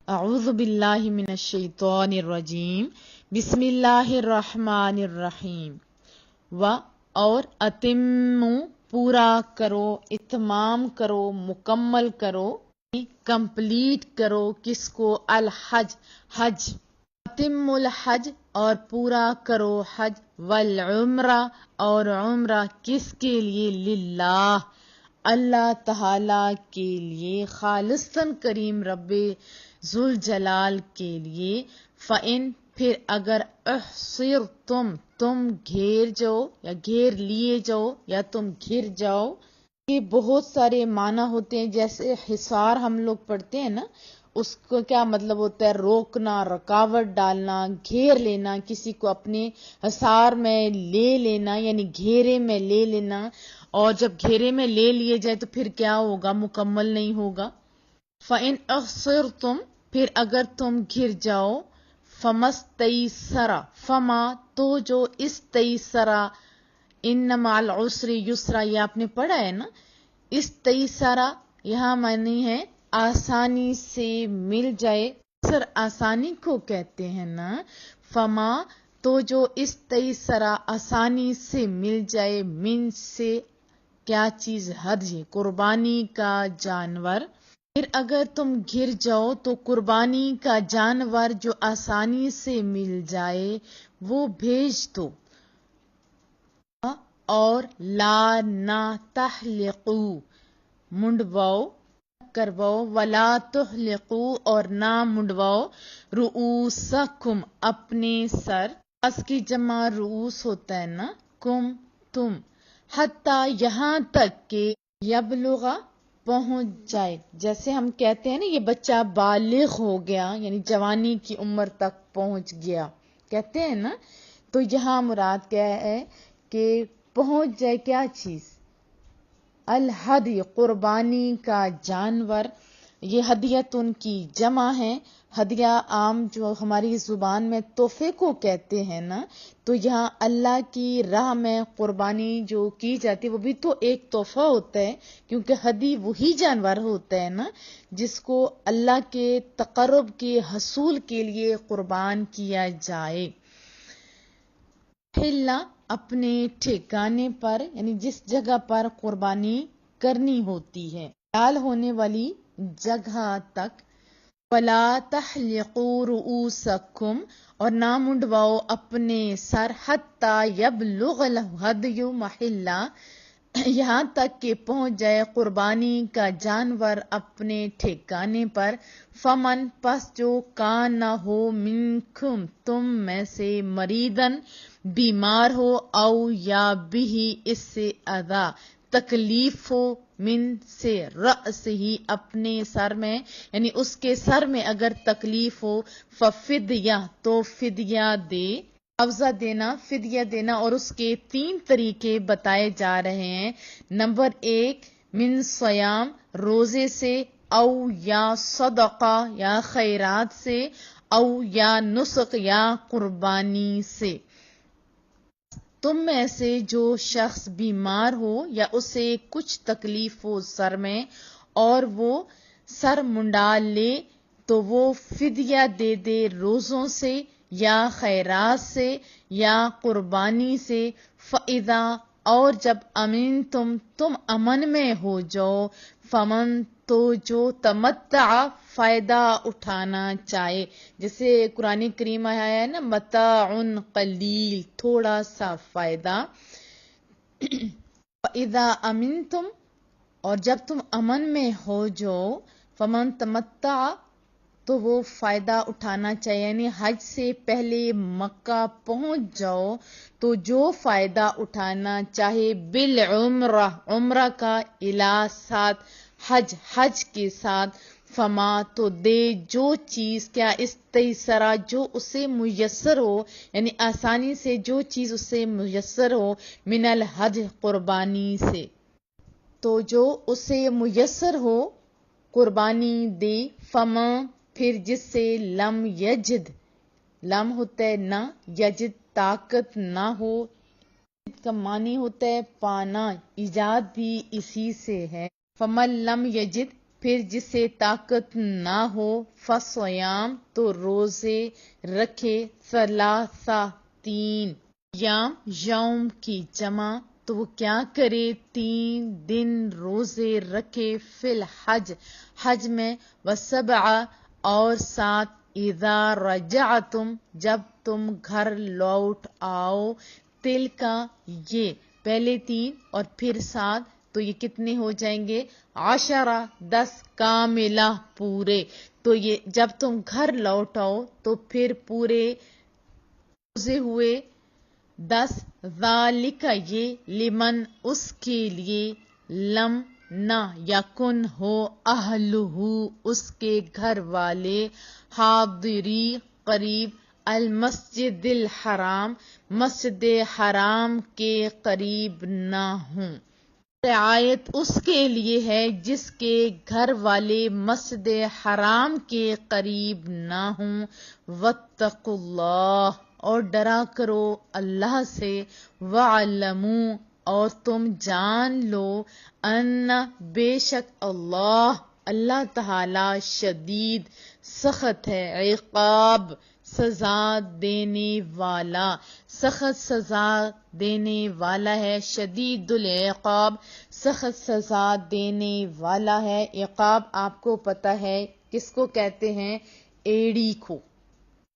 اعوذ باللہ من الشیطان الرجیم بسم اللہ الرحمن الرحیم و اور اتمو پورا کرو، اتمام کرو، مکمل کرو، کمپلیٹ کرو، کس کو؟ الحج، حج، اتم الحج اور پورا کرو حج، والعمرہ اور عمرہ، کس کے لیے؟ للہ، اللہ تعالی کے لیے، خالصاً کریم رب ذوالجلال کے لیے۔ فَإِن پھر اگر تم گھیر جاؤ یا گھیر لیے جاؤ یا تم گھر جاؤ، یہ بہت سارے معنی ہوتے ہیں۔ جیسے حصار ہم لوگ پڑھتے ہیں نا، اس کو کیا مطلب ہوتا ہے؟ روکنا، رکاوٹ ڈالنا، گھیر لینا، کسی کو اپنے حصار میں لے لینا، یعنی گھیرے میں لے لینا۔ اور جب گھیرے میں لے لیے جائے تو پھر کیا ہوگا؟ مکمل نہیں ہوگا۔ فَإِنْ أَحْصِرْتُمْ پھر اگر تم گھر جاؤ، فَمَسْتَيْسَرَ فَما تو جو استیسرا، اِنَّ مَعَ الْعُسْرِ یسرا، یہ آپ نے پڑھا ہے نا۔ استیسرا یہاں معنی ہے آسانی سے مل جائے، اکثر آسانی کو کہتے ہیں نا۔ فما تو جو استیسرا آسانی سے مل جائے، من سے کیا چیز؟ حج، قربانی کا جانور۔ پھر اگر تم گھر جاؤ تو قربانی کا جانور جو آسانی سے مل جائے وہ بھیج دو۔ اور لا نہ تحلقو منڈواؤ کرواؤ، ولا تحلقو اور نہ منڈواؤ، رؤوسکم اپنے سر، اس کی جمع رؤوس ہوتا ہے نا، کم تم، حتیٰ یہاں تک کہ یبلغ پہنچ جائے۔ جیسے ہم کہتے ہیں نا یہ بچہ بالغ ہو گیا، یعنی جوانی کی عمر تک پہنچ گیا کہتے ہیں نا، تو یہاں مراد کیا ہے کہ پہنچ جائے کیا چیز؟ الہدی، قربانی کا جانور۔ یہ ہدیت ان کی جمع ہے۔ ہدیہ عام جو ہماری زبان میں تحفے کو کہتے ہیں نا، تو یہاں اللہ کی راہ میں قربانی جو کی جاتی ہے وہ بھی تو ایک تحفہ ہوتا ہے، کیونکہ ہدی وہی جانور ہوتا ہے نا جس کو اللہ کے تقرب کے حصول کے لیے قربان کیا جائے۔ حلہ اپنے ٹھکانے پر، یعنی جس جگہ پر قربانی کرنی ہوتی ہے، حلال ہونے والی جگہ تک۔ وَلَا تَحْلِقُوا رُؤُوسَكُمْ اور نہ منڈواؤ اپنے سر، حَتَّى يَبْلُغَ الْهَدْيُ مَحِلَّهُ یہاں تک کہ پہنچ جائے قربانی کا جانور اپنے ٹھکانے پر۔ فمن پس جو کان نہ ہو، منکم تم میں سے، مریدن بیمار ہو، او یا بھی اس سے اذا تکلیف ہو، من سے رأس ہی اپنے سر میں، یعنی اس کے سر میں اگر تکلیف ہو، ففدیہ تو فدیہ دے، معاوضہ دینا، فدیہ دینا۔ اور اس کے 3 طریقے بتائے جا رہے ہیں۔ نمبر 1 من صیام روزے سے، او یا صدقہ یا خیرات سے، او یا نسک یا قربانی سے۔ تم میں سے جو شخص بیمار ہو یا اسے کچھ تکلیف ہو سر میں اور وہ سر منڈا لے تو وہ فدیہ دے دے روزوں سے یا خیرات سے یا قربانی سے۔ فَإِذَا اور جب امین تم امن میں ہو جاؤ، فمن تو جو تمتع فائدہ اٹھانا چاہے، جیسے قرآن کریم آیا ہے نا، متاع قلیل تھوڑا سا فائدہ۔ فَإِذَا أَمِنْتُمْ اور جب تم امن میں ہو جاؤ، فمن تمتع تو وہ فائدہ اٹھانا چاہیے، یعنی حج سے پہلے مکہ پہنچ جاؤ تو جو فائدہ اٹھانا چاہے، بالعمرہ عمرہ کا، الا ساتھ، حج کے ساتھ، فما تو دے جو چیز، کیا؟ استیسرا جو اسے میسر ہو، یعنی آسانی سے جو چیز اسے میسر ہو، من الحج قربانی سے، تو جو اسے میسر ہو قربانی دے۔ فما پھر جس سے لم یجد، لم ہوتا ہے نہ، یجد طاقت نہ ہو، کا معنی ہوتا ہے پانا، ایجاد بھی اسی سے ہے۔ فمن لم یجد پھر جسے طاقت نہ ہو فصیام تو روزے رکھے ثلاثہ 3 یام یوم کی جمع تو وہ کیا کرے 3 دن روزے رکھے فی الحج حج میں و7 اور 7 اذا رجعتم جب تم گھر لوٹ آؤ تل کا یہ پہلے 3 اور پھر 7 تو یہ کتنے ہو جائیں گے 10 کاملہ پورے تو یہ جب تم گھر لوٹ آؤ تو پھر پورے روزے ہوئے 10 ذالک یہ لمن اس کے لیے لم نہ یکن ہو اہلہ اس کے گھر والے حاضری قریب المسجد الحرام مسجد حرام کے قریب نہ ہوں رعایت اس کے لیے ہے جس کے گھر والے مسجد حرام کے قریب نہ ہوں واتقوا اللہ اور ڈرا کرو اللہ سے وَعَلَّمُوا اور تم جان لو ان بے شک اللہ تعالی شدید سخت ہے عقاب سزا دینے والا سخت سزا دینے والا ہے شدید العقاب سخت سزا دینے والا ہے عقاب آپ کو پتہ ہے کس کو کہتے ہیں ایڑی کو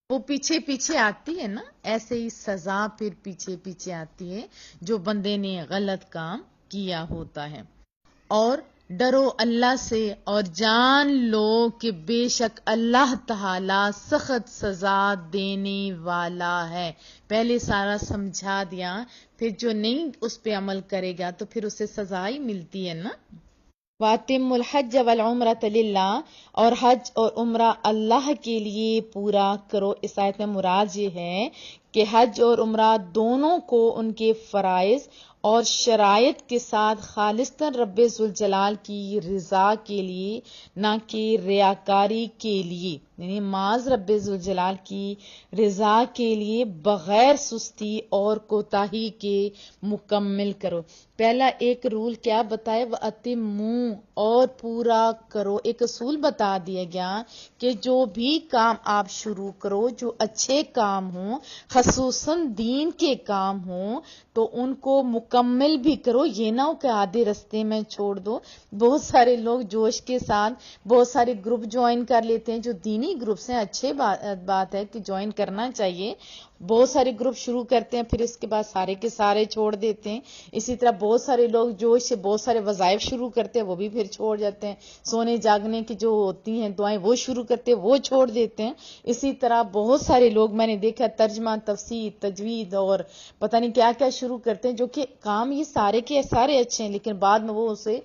وہ پیچھے پیچھے آتی ہے نا ایسے ہی سزا پھر پیچھے پیچھے آتی ہے جو بندے نے غلط کام کیا ہوتا ہے اور ڈرو اللہ سے اور جان لو کہ بے شک اللہ تعالی سخت سزا دینے والا ہے پہلے سارا سمجھا دیا پھر جو نہیں اس پہ عمل کرے گا تو پھر اسے سزا ہی ملتی ہے نا وَأَتِمُّ الْحَجَّ وَالْعُمْرَةَ لِلَّهِ اور حج اور عمرہ اللہ کے لیے پورا کرو اس آیت میں مراد یہ ہے کہ حج اور عمرہ دونوں کو ان کے فرائض اور شرائط کے ساتھ خالصتاً رب ذوالجلال کی رضا کے لیے نہ کہ ریاکاری کے لیے یعنی معاذ رب ذوالجلال کی رضا کے لیے بغیر سستی اور کوتاہی کے مکمل کرو پہلا ایک رول کیا بتائے وَأَتِمُّوا اور پورا کرو ایک اصول بتا دیا گیا کہ جو بھی کام آپ شروع کرو جو اچھے کام ہوں خصوصاً دین کے کام ہوں تو ان کو مکمل بھی کرو یہ نہ ہو کہ آدھے رستے میں چھوڑ دو بہت سارے لوگ جوش کے ساتھ بہت سارے گروپ جوائن کر لیتے ہیں جو دینی گروپس ہیں اچھے بات ہے کہ جوائن کرنا چاہیے بہت سارے گروپ شروع کرتے ہیں پھر اس کے بعد سارے کے سارے چھوڑ دیتے ہیں اسی طرح بہت سارے لوگ جوش سے بہت سارے وظائف شروع کرتے ہیں وہ بھی پھر چھوڑ جاتے ہیں سونے جاگنے کی جو ہوتی ہیں دعائیں وہ شروع کرتے ہیں وہ چھوڑ دیتے ہیں اسی طرح بہت سارے لوگ میں نے دیکھا ترجمہ تفسیر تجوید اور پتہ نہیں کیا کیا شروع کرتے ہیں جو کہ کام یہ سارے کے سارے اچھے ہیں لیکن بعد میں وہ اسے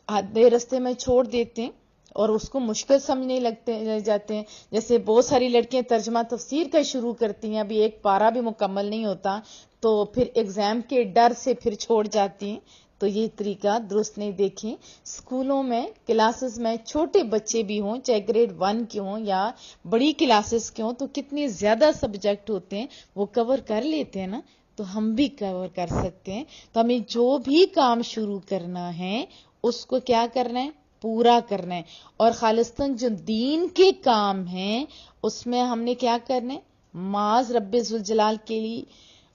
آدھے رستے میں چھوڑ دیتے ہیں اور اس کو مشکل سمجھنے لگ جاتے ہیں جیسے بہت ساری لڑکیاں ترجمہ تفسیر کا شروع کرتی ہیں ابھی ایک پارہ بھی مکمل نہیں ہوتا تو پھر ایگزام کے ڈر سے پھر چھوڑ جاتی ہیں تو یہ طریقہ درست نہیں دیکھیں اسکولوں میں کلاسز میں چھوٹے بچے بھی ہوں چاہے گریڈ 1 کے ہوں یا بڑی کلاسز کے ہوں تو کتنے زیادہ سبجیکٹ ہوتے ہیں وہ کور کر لیتے ہیں نا تو ہم بھی کور کر سکتے ہیں تو ہمیں جو بھی کام شروع کرنا ہے اس کو کیا کرنا ہے پورا کرنا ہے اور خالصتاً جو دین کے کام ہیں اس میں ہم نے کیا کرنا ہے معاذ رب ذوالجلال کے لیے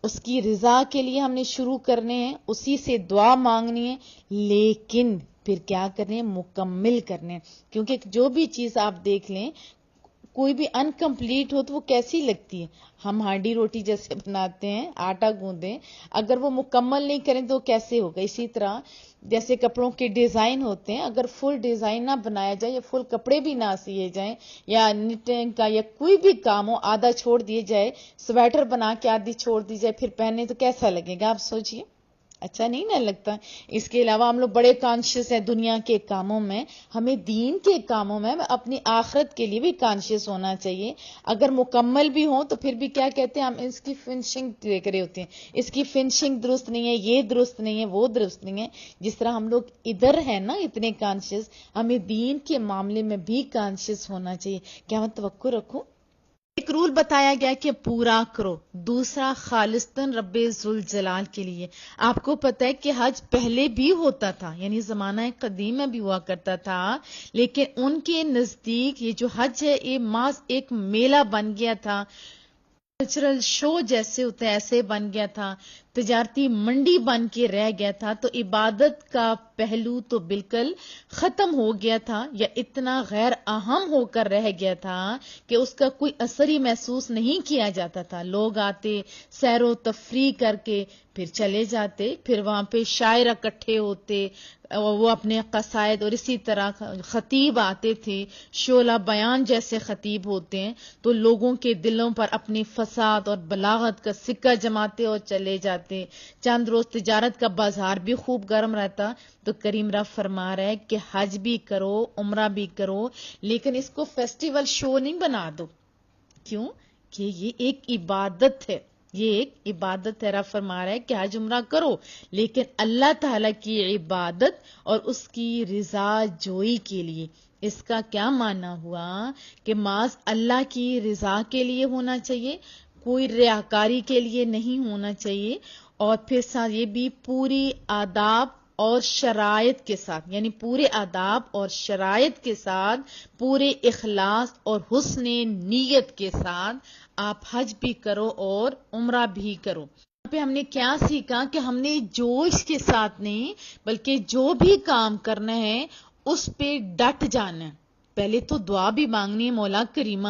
اس کی رضا کے لیے ہم نے شروع کرنے ہیں اسی سے دعا مانگنی ہے لیکن پھر کیا کرنے ہیں مکمل کرنے ہیں کیونکہ جو بھی چیز آپ دیکھ لیں کوئی بھی انکمپلیٹ ہو تو وہ کیسی لگتی ہے ہم ہانڈی روٹی جیسے بناتے ہیں آٹا گوندیں اگر وہ مکمل نہیں کریں تو کیسے ہوگا اسی طرح جیسے کپڑوں کے ڈیزائن ہوتے ہیں اگر فل ڈیزائن نہ بنایا جائے یا فل کپڑے بھی نہ سیے جائیں یا نیٹنگ کا یا کوئی بھی کام ہو آدھا چھوڑ دیے جائے سویٹر بنا کے آدھی چھوڑ دی جائے پھر پہنے تو کیسا لگے گا آپ سوچئے اچھا نہیں نہ لگتا اس کے علاوہ ہم لوگ بڑے کانشیس ہیں دنیا کے کاموں میں ہمیں دین کے کاموں میں اپنی آخرت کے لیے بھی کانشیس ہونا چاہیے اگر مکمل بھی ہوں تو پھر بھی کیا کہتے ہیں ہم اس کی فنشنگ دیکھ رہے ہوتے ہیں اس کی فنشنگ درست نہیں ہے یہ درست نہیں ہے وہ درست نہیں ہے جس طرح ہم لوگ ادھر ہیں نا اتنے کانشیس ہمیں دین کے معاملے میں بھی کانشیس ہونا چاہیے کیا میں توقع رکھوں ایک رول بتایا گیا کہ پورا کرو، دوسرا خالصتاً رب ذوالجلال کے لیے۔ آپ کو پتہ ہے کہ حج پہلے بھی ہوتا تھا، یعنی زمانہ قدیم میں بھی ہوا کرتا تھا، لیکن ان کے نزدیک یہ جو حج ہے یہ محض ایک میلہ بن گیا تھا، کلچرل شو جیسے ہوتے ہیں ایسے بن گیا تھا، تجارتی منڈی بن کے رہ گیا تھا، تو عبادت کا پہلو تو بالکل ختم ہو گیا تھا، یا اتنا غیر اہم ہو کر رہ گیا تھا کہ اس کا کوئی اثر ہی محسوس نہیں کیا جاتا تھا۔ لوگ آتے، سیر و تفریح کر کے پھر چلے جاتے، پھر وہاں پہ شاعر اکٹھے ہوتے، وہ اپنے قصائد، اور اسی طرح خطیب آتے تھے، شعلہ بیان جیسے خطیب ہوتے ہیں، تو لوگوں کے دلوں پر اپنی فساد اور بلاغت کا سکہ جماتے اور چلے جاتے۔ چند روز تجارت کا بازار بھی خوب گرم رہتا، تو کریم رب فرما رہا ہے کہ حج بھی کرو، عمرہ بھی کرو، لیکن اس کو فیسٹیول شو نہیں بنا دو۔ کیوں؟ کہ یہ ایک عبادت ہے، یہ ایک عبادت ہے۔ رب فرما رہا ہے کہ حج عمرہ کرو، لیکن اللہ تعالیٰ کی عبادت اور اس کی رضا جوئی کے لیے۔ اس کا کیا معنی ہوا کہ محض اللہ کی رضا کے لیے ہونا چاہیے، کوئی ریاکاری کے لیے نہیں ہونا چاہیے، اور پھر ساتھ یہ بھی پوری آداب اور شرائط کے ساتھ، یعنی پورے آداب اور شرائط کے ساتھ، پورے اخلاص اور حسن نیت کے ساتھ آپ حج بھی کرو اور عمرہ بھی کرو۔ یہاں پہ ہم نے کیا سیکھا کہ ہم نے جوش کے ساتھ نہیں، بلکہ جو بھی کام کرنا ہے اس پہ ڈٹ جانا ہے۔ پہلے تو دعا بھی مانگنی ہے، مولا کریمہ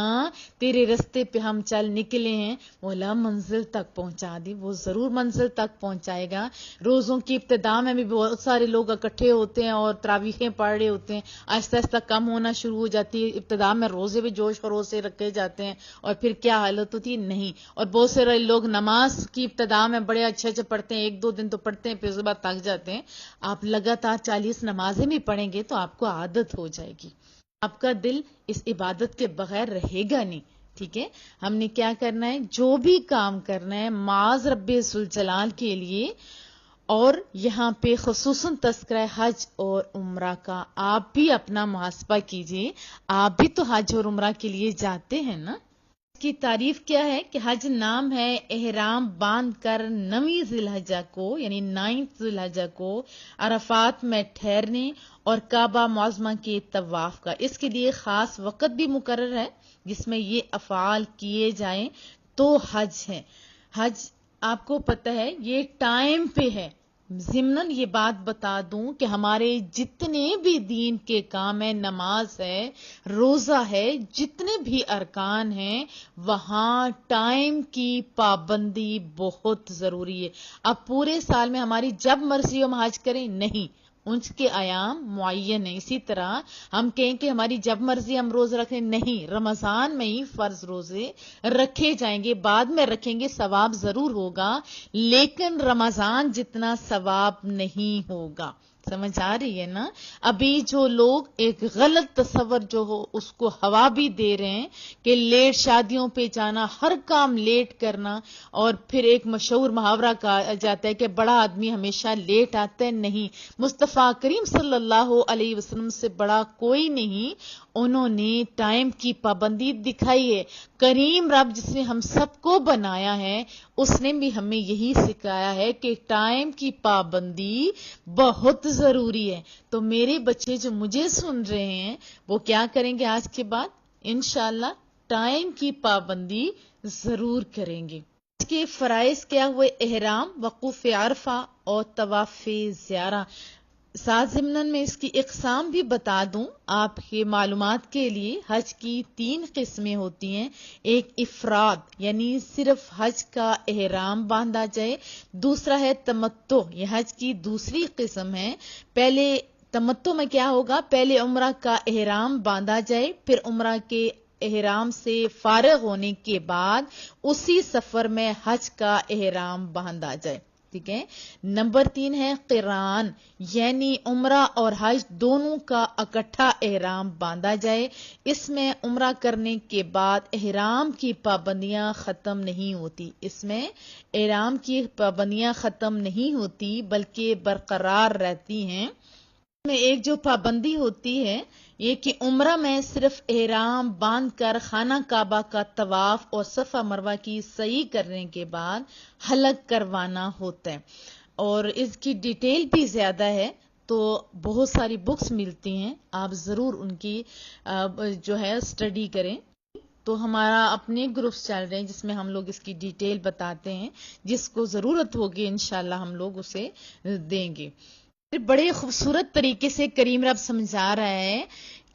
تیرے رستے پہ ہم چل نکلے ہیں، مولا منزل تک پہنچا دی۔ وہ ضرور منزل تک پہنچائے گا۔ روزوں کی ابتدا میں بھی بہت سارے لوگ اکٹھے ہوتے ہیں اور تراویحیں پڑھ رہے ہوتے ہیں، آہستہ آہستہ کم ہونا شروع ہو جاتی ہے، ابتدا میں روزے بھی جوش خروش سے رکھے جاتے ہیں، اور پھر کیا حالت ہوتی ہے نہیں۔ اور بہت سارے لوگ نماز کی ابتدا میں بڑے اچھے پڑھتے ہیں، ایک دو دن تو پڑھتے ہیں، پھر اس کے بعد تھک جاتے ہیں۔ آپ لگاتار 40 نمازیں بھی پڑھیں گے تو آپ کو عادت ہو جائے گی، آپ کا دل اس عبادت کے بغیر رہے گا نہیں۔ ٹھیک ہے، ہم نے کیا کرنا ہے، جو بھی کام کرنا ہے معاذ رب ذوالجلال کے لیے۔ اور یہاں پہ خصوصاً تذکرہ حج اور عمرہ کا آپ بھی اپنا محاسبہ کیجئے، آپ بھی تو حج اور عمرہ کے لیے جاتے ہیں نا۔ اس کی تعریف کیا ہے کہ حج نام ہے احرام باندھ کر 9 ذی الحجہ کو، یعنی 9 ذی الحجہ کو عرفات میں ٹھہرنے اور کعبہ معظمہ کے طواف کا۔ اس کے لیے خاص وقت بھی مقرر ہے جس میں یہ افعال کیے جائیں تو حج ہے۔ حج آپ کو پتہ ہے یہ ٹائم پہ ہے۔ ضمناً یہ بات بتا دوں کہ ہمارے جتنے بھی دین کے کام ہیں، نماز ہے، روزہ ہے، جتنے بھی ارکان ہیں، وہاں ٹائم کی پابندی بہت ضروری ہے۔ اب پورے سال میں ہماری جب مرضی ہم حج کریں نہیں، ان کے ایام معین ہیں۔ اسی طرح ہم کہیں کہ ہماری جب مرضی ہم روز رکھیں نہیں، رمضان میں ہی فرض روزے رکھے جائیں گے، بعد میں رکھیں گے، ثواب ضرور ہوگا، لیکن رمضان جتنا ثواب نہیں ہوگا۔ سمجھ آ رہی ہے نا؟ ابھی جو لوگ ایک غلط تصور جو ہو اس کو ہوا بھی دے رہے ہیں کہ لیٹ شادیوں پہ جانا، ہر کام لیٹ کرنا، اور پھر ایک مشہور محاورہ کہا جاتا ہے کہ بڑا آدمی ہمیشہ لیٹ آتا ہے۔ نہیں، مصطفیٰ کریم صلی اللہ علیہ وسلم سے بڑا کوئی نہیں، انہوں نے ٹائم کی پابندی دکھائی ہے۔ کریم رب جس نے ہم سب کو بنایا ہے اس نے بھی ہمیں یہی سکھایا ہے کہ ٹائم کی پابندی بہت ضروری ہے۔ تو میرے بچے جو مجھے سن رہے ہیں وہ کیا کریں گے آج کے بعد؟ انشاءاللہ ٹائم کی پابندی ضرور کریں گے۔ اس کے فرائض کیا ہوئے؟ احرام، وقوف عرفہ اور طواف زیارہ۔ ساتھ ضمن میں اس کی اقسام بھی بتا دوں آپ کے معلومات کے لیے۔ حج کی 3 قسمیں ہوتی ہیں۔ ایک افراد، یعنی صرف حج کا احرام باندھا جائے۔ دوسرا ہے تمتع، یہ حج کی دوسری قسم ہے۔ پہلے تمتع میں کیا ہوگا؟ پہلے عمرہ کا احرام باندھا جائے، پھر عمرہ کے احرام سے فارغ ہونے کے بعد اسی سفر میں حج کا احرام باندھا جائے۔ ٹھیک ہے۔ نمبر 3 ہے قران، یعنی عمرہ اور حج دونوں کا اکٹھا احرام باندھا جائے۔ اس میں عمرہ کرنے کے بعد احرام کی پابندیاں ختم نہیں ہوتی، اس میں احرام کی پابندیاں ختم نہیں ہوتی بلکہ برقرار رہتی ہیں۔ میں ایک جو پابندی ہوتی ہے یہ کہ عمرہ میں صرف احرام باندھ کر خانہ کعبہ کا طواف اور صفا مروہ کی سعی کرنے کے بعد حلق کروانا ہوتا ہے، اور اس کی ڈیٹیل بھی زیادہ ہے، تو بہت ساری بکس ملتی ہیں، آپ ضرور ان کی جو ہے اسٹڈی کریں۔ تو ہمارا اپنے گروپس چل رہے ہیں جس میں ہم لوگ اس کی ڈیٹیل بتاتے ہیں، جس کو ضرورت ہوگی انشاءاللہ ہم لوگ اسے دیں گے۔ پھر بڑے خوبصورت طریقے سے کریم رب سمجھا رہا ہے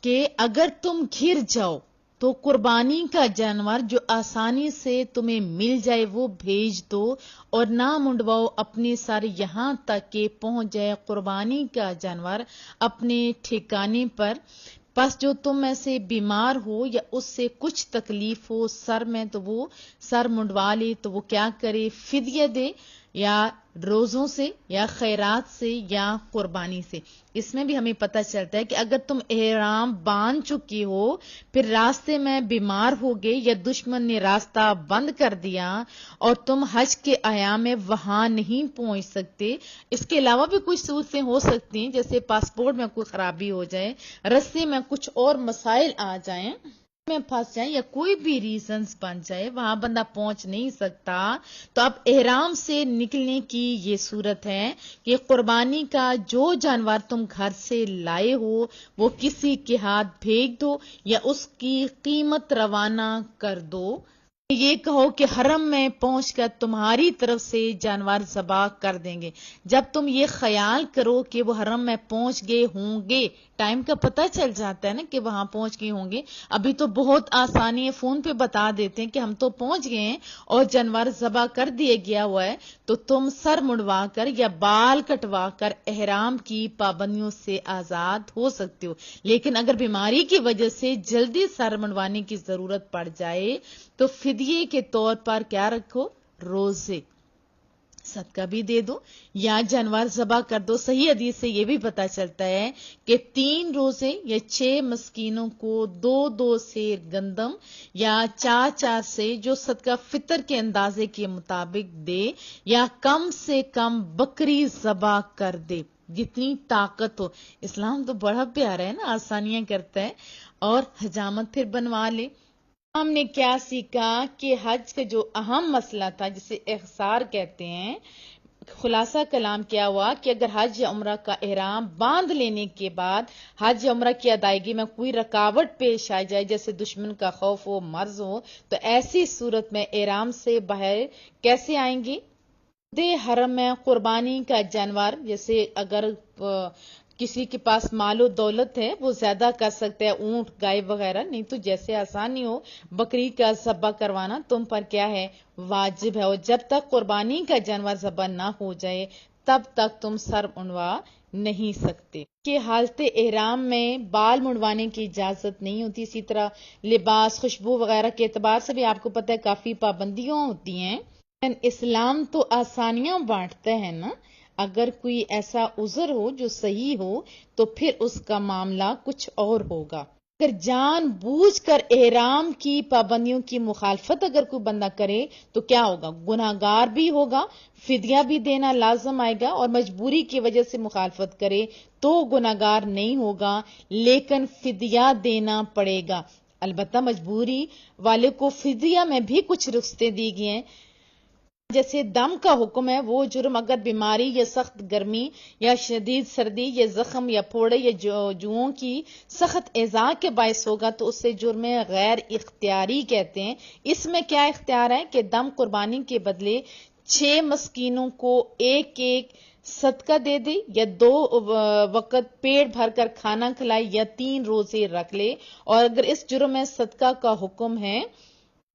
کہ اگر تم گھر جاؤ تو قربانی کا جانور جو آسانی سے تمہیں مل جائے وہ بھیج دو، اور نہ منڈواؤ اپنے سر یہاں تک کہ پہنچ جائے قربانی کا جانور اپنے ٹھکانے پر۔ پس جو تم میں سے بیمار ہو یا اس سے کچھ تکلیف ہو سر میں، تو وہ سر منڈوا لے، تو وہ کیا کرے؟ فدیہ دے، یا روزوں سے، یا خیرات سے، یا قربانی سے۔ اس میں بھی ہمیں پتہ چلتا ہے کہ اگر تم احرام باندھ چکی ہو، پھر راستے میں بیمار ہو گئے یا دشمن نے راستہ بند کر دیا اور تم حج کے ایام میں وہاں نہیں پہنچ سکتے، اس کے علاوہ بھی کچھ صورتیں ہو سکتی ہیں، جیسے پاسپورٹ میں کوئی خرابی ہو جائے، رستے میں کچھ اور مسائل آ جائیں، میں پھنس جائیں، یا کوئی بھی ریزنز بن جائے، وہاں بندہ پہنچ نہیں سکتا، تو اب احرام سے نکلنے کی یہ صورت ہے کہ قربانی کا جو جانور تم گھر سے لائے ہو وہ کسی کے ہاتھ بھیج دو یا اس کی قیمت روانہ کر دو۔ یہ کہو کہ حرم میں پہنچ کر تمہاری طرف سے جانور ذبح کر دیں گے۔ جب تم یہ خیال کرو کہ وہ حرم میں پہنچ گئے ہوں گے، ٹائم کا پتہ چل جاتا ہے نا کہ وہاں پہنچ گئے ہوں گے، ابھی تو بہت آسانی ہے، فون پہ بتا دیتے ہیں کہ ہم تو پہنچ گئے ہیں اور جانور ذبح کر دیا گیا ہوا ہے، تو تم سر منڈوا کر یا بال کٹوا کر احرام کی پابندیوں سے آزاد ہو سکتے ہو۔ لیکن اگر بیماری کی وجہ سے جلدی سر منڈوانے کی ضرورت پڑ جائے تو فدیے کے طور پر کیا رکھو؟ روزے، صدقہ بھی دے دو یا جانور ذبح کر دو۔ صحیح حدیث سے یہ بھی پتا چلتا ہے کہ 3 روزے یا 6 مسکینوں کو 2 سیر گندم یا 4 سے جو صدقہ فطر کے اندازے کے مطابق دے، یا کم سے کم بکری ذبح کر دے، جتنی طاقت ہو۔ اسلام تو بڑا پیارا ہے نا، آسانیاں کرتا ہے، اور حجامت پھر بنوا لے۔ ہم نے کیا سیکھا کہ حج کا جو اہم مسئلہ تھا جسے احصار کہتے ہیں، خلاصہ کلام کیا ہوا کہ اگر حج یا عمرہ کا احرام باندھ لینے کے بعد حج یا عمرہ کی ادائیگی میں کوئی رکاوٹ پیش آ جائے، جیسے دشمن کا خوف ہو، مرض ہو، تو ایسی صورت میں احرام سے باہر کیسے آئیں گے؟ حرم میں قربانی کا جانور، جیسے اگر کسی کے پاس مال و دولت ہے وہ زیادہ کر سکتے ہیں، اونٹ، گائے وغیرہ، نہیں تو جیسے آسانی ہو بکری کا ذبح کروانا تم پر کیا ہے؟ واجب ہے، اور جب تک قربانی کا جانور ذبح نہ ہو جائے تب تک تم سر منڈوا نہیں سکتے۔ کہ حالت احرام میں بال منڈوانے کی اجازت نہیں ہوتی، اسی طرح لباس، خوشبو وغیرہ کے اعتبار سے بھی آپ کو پتہ ہے کافی پابندیاں ہوتی ہیں۔ اسلام تو آسانیاں بانٹتا ہے نا، اگر کوئی ایسا عذر ہو جو صحیح ہو تو پھر اس کا معاملہ کچھ اور ہوگا۔ اگر جان بوجھ کر احرام کی پابندیوں کی مخالفت اگر کوئی بندہ کرے تو کیا ہوگا؟ گناہ گار بھی ہوگا، فدیہ بھی دینا لازم آئے گا، اور مجبوری کی وجہ سے مخالفت کرے تو گناہ گار نہیں ہوگا، لیکن فدیہ دینا پڑے گا۔ البتہ مجبوری والے کو فدیہ میں بھی کچھ رخصتیں دی گئی ہیں، جیسے دم کا حکم ہے، وہ جرم اگر بیماری یا سخت گرمی یا شدید سردی یا زخم یا پھوڑے یا جوؤں کی سخت ایذا کے باعث ہوگا تو اسے جرم غیر اختیاری کہتے ہیں۔ اس میں کیا اختیار ہے کہ دم قربانی کے بدلے 6 مسکینوں کو ایک صدقہ دے دے، یا 2 وقت پیٹ بھر کر کھانا کھلائے، یا 3 روزے رکھ لے، اور اگر اس جرم میں صدقہ کا حکم ہے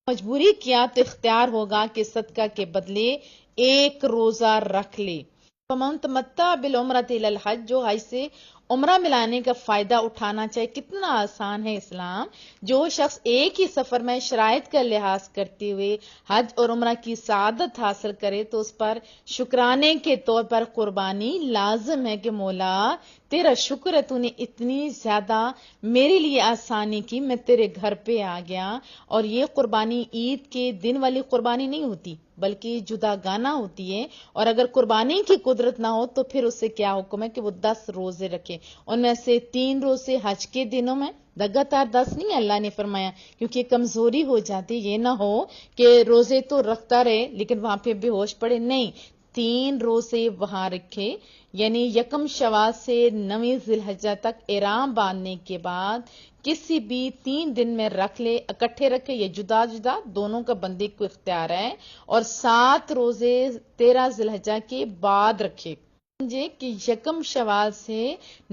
مجبوری کیا تو اختیار ہوگا کہ صدقہ کے بدلے 1 روزہ رکھ لے۔ فمن تمتع بالعمرۃ الی الحج، جو حج سے عمرہ ملانے کا فائدہ اٹھانا چاہے۔ کتنا آسان ہے اسلام! جو شخص ایک ہی سفر میں شرائط کا لحاظ کرتے ہوئے حج اور عمرہ کی سعادت حاصل کرے تو اس پر شکرانے کے طور پر قربانی لازم ہے کہ مولا تیرا شکر ہے تو نے اتنی زیادہ میرے لیے آسانی کی، میں تیرے گھر پہ آ گیا۔ اور یہ قربانی عید کے دن والی قربانی نہیں ہوتی بلکہ جدا گانا ہوتی ہے، اور اگر قربانی کی قدرت نہ ہو تو پھر اس سے کیا حکم ہے کہ وہ 10 روزے رکھے، ان میں سے 3 روزے حج کے دنوں میں، لگاتار 10 نہیں اللہ نے فرمایا، کیونکہ کمزوری ہو جاتی، یہ نہ ہو کہ روزے تو رکھتا رہے لیکن وہاں پہ بے ہوش پڑے، نہیں، 3 روزے وہاں رکھے، یعنی یکم شوال سے 9 ذی الحجہ تک احرام باندھنے کے بعد کسی بھی 3 دن میں رکھ لے، اکٹھے رکھے یا جدا جدا، دونوں کا بندے کو اختیار ہے، اور 7 روزے 13 ذی الحجہ کے بعد رکھے۔ سمجھے کہ یکم شوال سے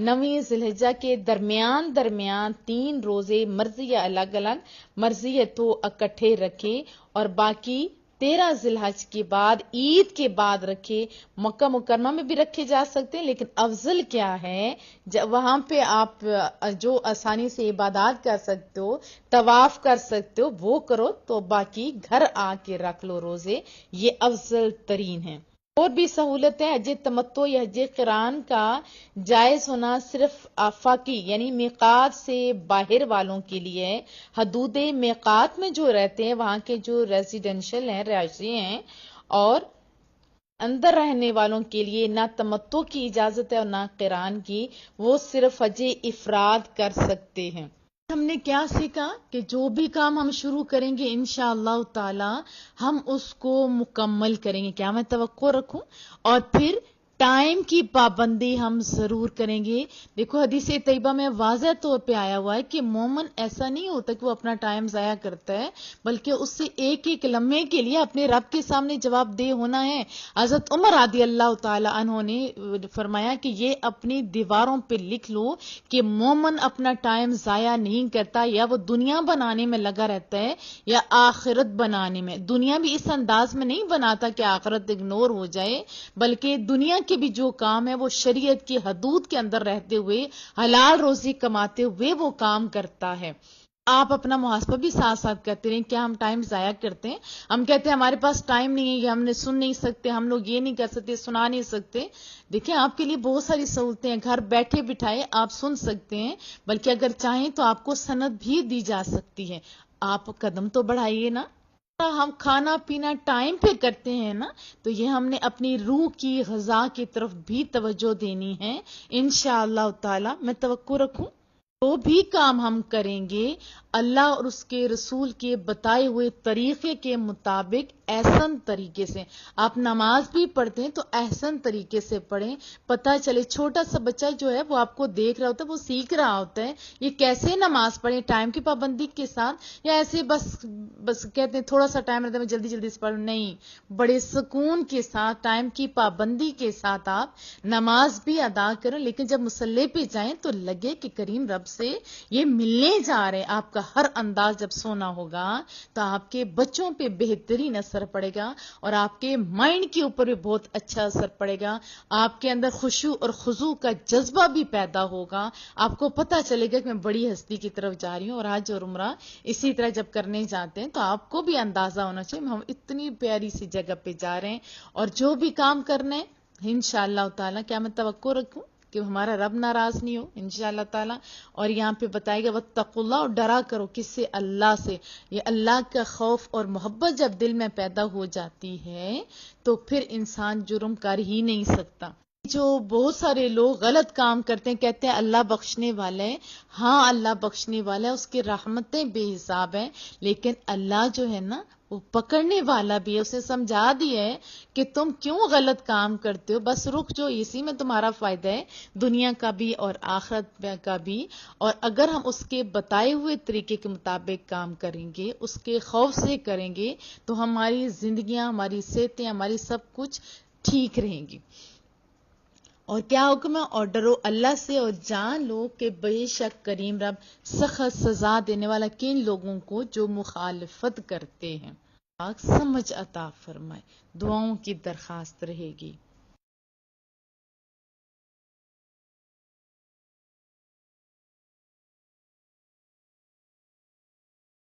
9 ذی الحجہ کے درمیان 3 روزے مرضی یا الگ الگ، مرضی ہے تو اکٹھے رکھے، اور باقی 13 ذی الحج کے بعد عید کے بعد رکھے۔ مکہ مکرمہ میں بھی رکھے جا سکتے ہیں لیکن افضل کیا ہے، وہاں پہ آپ جو آسانی سے عبادات کر سکتے ہو، طواف کر سکتے ہو، وہ کرو، تو باقی گھر آ کے رکھ لو روزے، یہ افضل ترین ہے۔ اور بھی سہولت ہے، حج تمتع یا حج قران کا جائز ہونا صرف آفاقی یعنی میقات سے باہر والوں کے لیے ہے۔ حدود میقات میں جو رہتے ہیں، وہاں کے جو ریزیڈینشل ہیں، رہائشی ہیں، اور اندر رہنے والوں کے لیے نہ تمتع کی اجازت ہے اور نہ قران کی، وہ صرف حج افراد کر سکتے ہیں۔ ہم نے کیا سیکھا کہ جو بھی کام ہم شروع کریں گے انشاءاللہ تعالی ہم اس کو مکمل کریں گے، کیا میں توقع رکھوں، اور پھر ٹائم کی پابندی ہم ضرور کریں گے۔ دیکھو حدیث طیبہ میں واضح طور پہ آیا ہوا ہے کہ مومن ایسا نہیں ہوتا کہ وہ اپنا ٹائم ضائع کرتا ہے، بلکہ اس سے ایک ایک لمحے کے لیے اپنے رب کے سامنے جواب دہ ہونا ہے۔ حضرت عمر رضی اللہ تعالی عنہ نے فرمایا کہ یہ اپنی دیواروں پہ لکھ لو کہ مومن اپنا ٹائم ضائع نہیں کرتا، یا وہ دنیا بنانے میں لگا رہتا ہے یا آخرت بنانے میں۔ دنیا بھی اس انداز میں نہیں بناتا کہ آخرت اگنور ہو جائے، بلکہ دنیا کے بھی جو کام ہے وہ شریعت کی حدود کے اندر رہتے ہوئے حلال روزی کماتے ہوئے وہ کام کرتا ہے۔ آپ اپنا محاسبہ بھی ساتھ ساتھ کرتے رہیں، کیا ہم ٹائم ضائع کرتے ہیں؟ ہم کہتے ہیں ہمارے پاس ٹائم نہیں ہے، یا ہم نے سن نہیں سکتے، ہم لوگ یہ نہیں کر سکتے، سنا نہیں سکتے۔ دیکھیں آپ کے لیے بہت ساری سہولتیں ہیں، گھر بیٹھے بٹھائے آپ سن سکتے ہیں، بلکہ اگر چاہیں تو آپ کو سند بھی دی جا سکتی ہے۔ آپ قدم تو بڑھائیے نا۔ ہم کھانا پینا ٹائم پہ کرتے ہیں نا، تو یہ ہم نے اپنی روح کی غذا کی طرف بھی توجہ دینی ہے۔ انشاءاللہ تعالی میں توقع رکھوں جو بھی کام ہم کریں گے اللہ اور اس کے رسول کے بتائے ہوئے طریقے کے مطابق احسن طریقے سے، آپ نماز بھی پڑھتے ہیں تو احسن طریقے سے پڑھیں، پتہ چلے چھوٹا سا بچہ جو ہے وہ آپ کو دیکھ رہا ہوتا ہے، وہ سیکھ رہا ہوتا ہے یہ کیسے نماز پڑھیں، ٹائم کی پابندی کے ساتھ، یا ایسے بس کہتے ہیں تھوڑا سا ٹائم رہتا ہے میں جلدی جلدی سے پڑھوں، نہیں، بڑے سکون کے ساتھ ٹائم کی پابندی کے ساتھ آپ نماز بھی ادا کریں، لیکن جب مصلی پہ جائیں تو لگے کہ کریم رب سے یہ ملنے جا رہے۔ آپ کا ہر انداز جب سونا ہوگا تو آپ کے بچوں پہ بہترین اثر پڑے گا، اور آپ کے مائنڈ کے اوپر بھی بہت اچھا اثر پڑے گا، آپ کے اندر خشوع اور خضوع کا جذبہ بھی پیدا ہوگا، آپ کو پتہ چلے گا کہ میں بڑی ہستی کی طرف جا رہی ہوں۔ اور حج اور عمرہ اسی طرح جب کرنے جاتے ہیں تو آپ کو بھی اندازہ ہونا چاہیے ہم اتنی پیاری سی جگہ پہ جا رہے ہیں، اور جو بھی کام کرنا ہے انشاءاللہ تعالی، کیا میں توقع رکھوں کہ ہمارا رب ناراض نہیں ہو انشاءاللہ تعالی۔ اور یہاں پہ بتائے گا واتقوا اللہ، اور ڈرا کرو کس سے؟ اللہ سے۔ یہ اللہ کا خوف اور محبت جب دل میں پیدا ہو جاتی ہے تو پھر انسان جرم کر ہی نہیں سکتا۔ جو بہت سارے لوگ غلط کام کرتے ہیں، کہتے ہیں اللہ بخشنے والا ہے، ہاں اللہ بخشنے والا ہے، اس کی رحمتیں بے حساب ہیں، لیکن اللہ جو ہے نا وہ پکڑنے والا بھی ہے۔ اسے سمجھا دیا ہے کہ تم کیوں غلط کام کرتے ہو، بس رک جو، اسی میں تمہارا فائدہ ہے، دنیا کا بھی اور آخرت کا بھی۔ اور اگر ہم اس کے بتائے ہوئے طریقے کے مطابق کام کریں گے، اس کے خوف سے کریں گے، تو ہماری زندگیاں، ہماری صحتیں، ہماری سب کچھ ٹھیک رہیں گی۔ اور کیا حکم ہے؟ اور ڈرو اللہ سے، اور جان لو کہ بے شک کریم رب سخت سزا دینے والا کن لوگوں کو جو مخالفت کرتے ہیں۔ پاک سمجھ عطا فرمائے، دعاؤں کی درخواست رہے گی۔